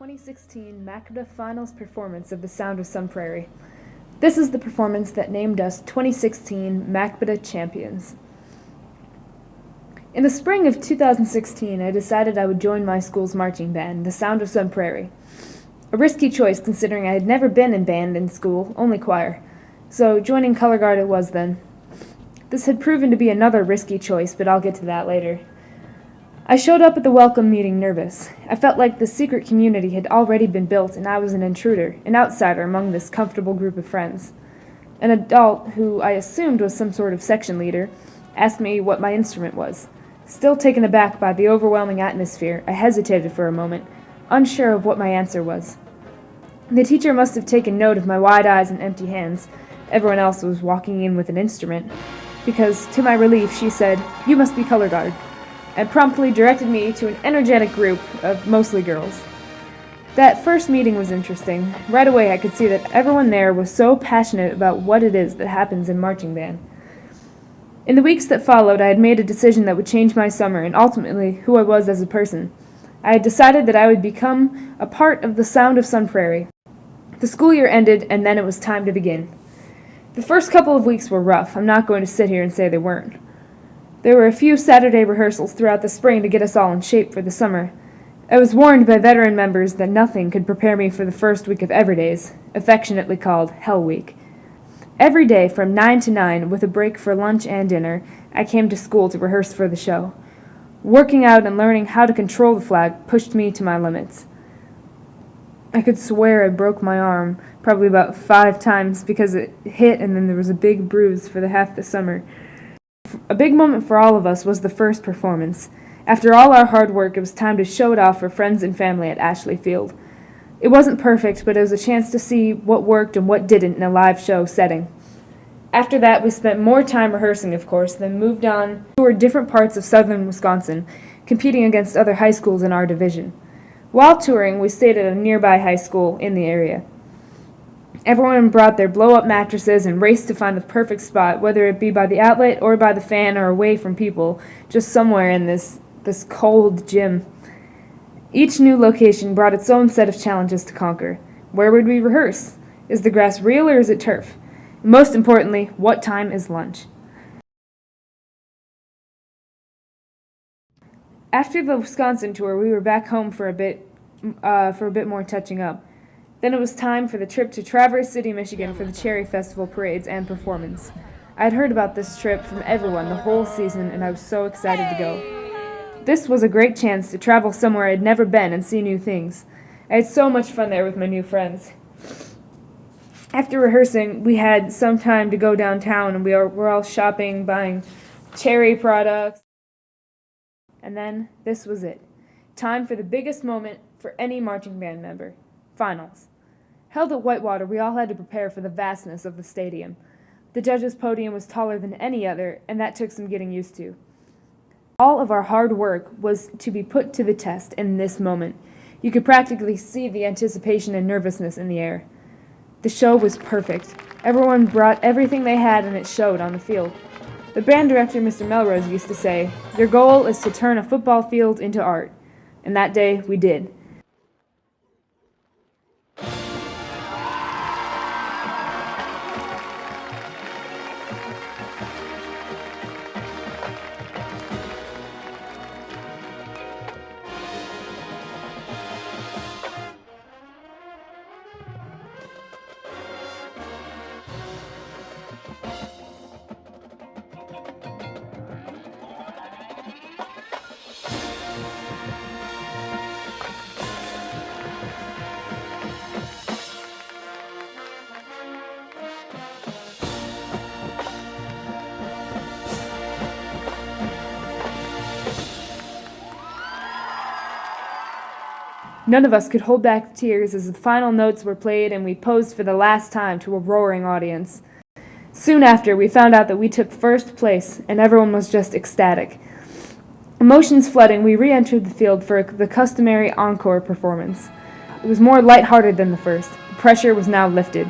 2016 MACBA Finals performance of The Sound of Sun Prairie. This is the performance that named us 2016 MACBA champions. In the spring of 2016, I decided I would join my school's marching band, The Sound of Sun Prairie. A risky choice considering I had never been in band in school, only choir. So joining color guard it was then. This had proven to be another risky choice, but I'll get to that later. I showed up at the welcome meeting nervous. I felt like the secret community had already been built and I was an intruder, an outsider among this comfortable group of friends. An adult, who I assumed was some sort of section leader, asked me what my instrument was. Still taken aback by the overwhelming atmosphere, I hesitated for a moment, unsure of what my answer was. The teacher must have taken note of my wide eyes and empty hands. Everyone else was walking in with an instrument, because, to my relief, she said, "You must be color guard," and promptly directed me to an energetic group of mostly girls. That first meeting was interesting. Right away I could see that everyone there was so passionate about what it is that happens in marching band. In the weeks that followed, I had made a decision that would change my summer and ultimately who I was as a person. I had decided that I would become a part of the Sound of Sun Prairie. The school year ended, and then it was time to begin. The first couple of weeks were rough. I'm not going to sit here and say they weren't. There were a few Saturday rehearsals throughout the spring to get us all in shape for the summer. I was warned by veteran members that nothing could prepare me for the first week of Everydays, affectionately called Hell Week. Every day from 9 to 9, with a break for lunch and dinner, I came to school to rehearse for the show. Working out and learning how to control the flag pushed me to my limits. I could swear I broke my arm probably about 5 times because it hit and then there was a big bruise for the half the summer. A big moment for all of us was the first performance. After all our hard work, it was time to show it off for friends and family at Ashley Field. It wasn't perfect, but it was a chance to see what worked and what didn't in a live show setting. After that, we spent more time rehearsing, of course, then moved on to toured different parts of southern Wisconsin, competing against other high schools in our division. While touring, we stayed at a nearby high school in the area. Everyone brought their blow-up mattresses and raced to find the perfect spot, whether it be by the outlet or by the fan or away from people, just somewhere in this cold gym. Each new location brought its own set of challenges to conquer. Where would we rehearse? Is the grass real or is it turf? And most importantly, what time is lunch? After the Wisconsin tour, we were back home for a bit more touching up. Then it was time for the trip to Traverse City, Michigan for the Cherry Festival parades and performance. I had heard about this trip from everyone the whole season, and I was so excited to go. This was a great chance to travel somewhere I'd never been and see new things. I had so much fun there with my new friends. After rehearsing, we had some time to go downtown, and we were all shopping, buying cherry products. And then this was it. Time for the biggest moment for any marching band member. Finals. Held at Whitewater, we all had to prepare for the vastness of the stadium. The judges' podium was taller than any other, and that took some getting used to. All of our hard work was to be put to the test in this moment. You could practically see the anticipation and nervousness in the air. The show was perfect. Everyone brought everything they had, and it showed on the field. The band director, Mr. Melrose, used to say, "Your goal is to turn a football field into art." And that day, we did. None of us could hold back tears as the final notes were played and we posed for the last time to a roaring audience. Soon after, we found out that we took first place, and everyone was just ecstatic. Emotions flooding, we re-entered the field for the customary encore performance. It was more lighthearted than the first. The pressure was now lifted.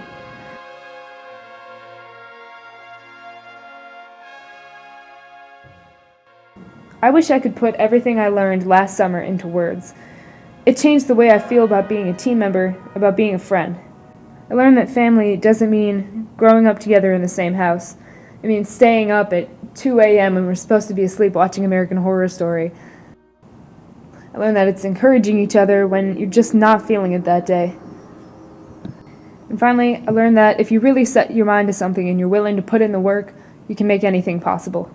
I wish I could put everything I learned last summer into words. It changed the way I feel about being a team member, about being a friend. I learned that family doesn't mean growing up together in the same house. It means staying up at 2 a.m. when we're supposed to be asleep watching American Horror Story. I learned that it's encouraging each other when you're just not feeling it that day. And finally, I learned that if you really set your mind to something and you're willing to put in the work, you can make anything possible.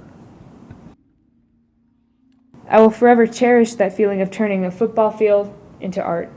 I will forever cherish that feeling of turning a football field into art.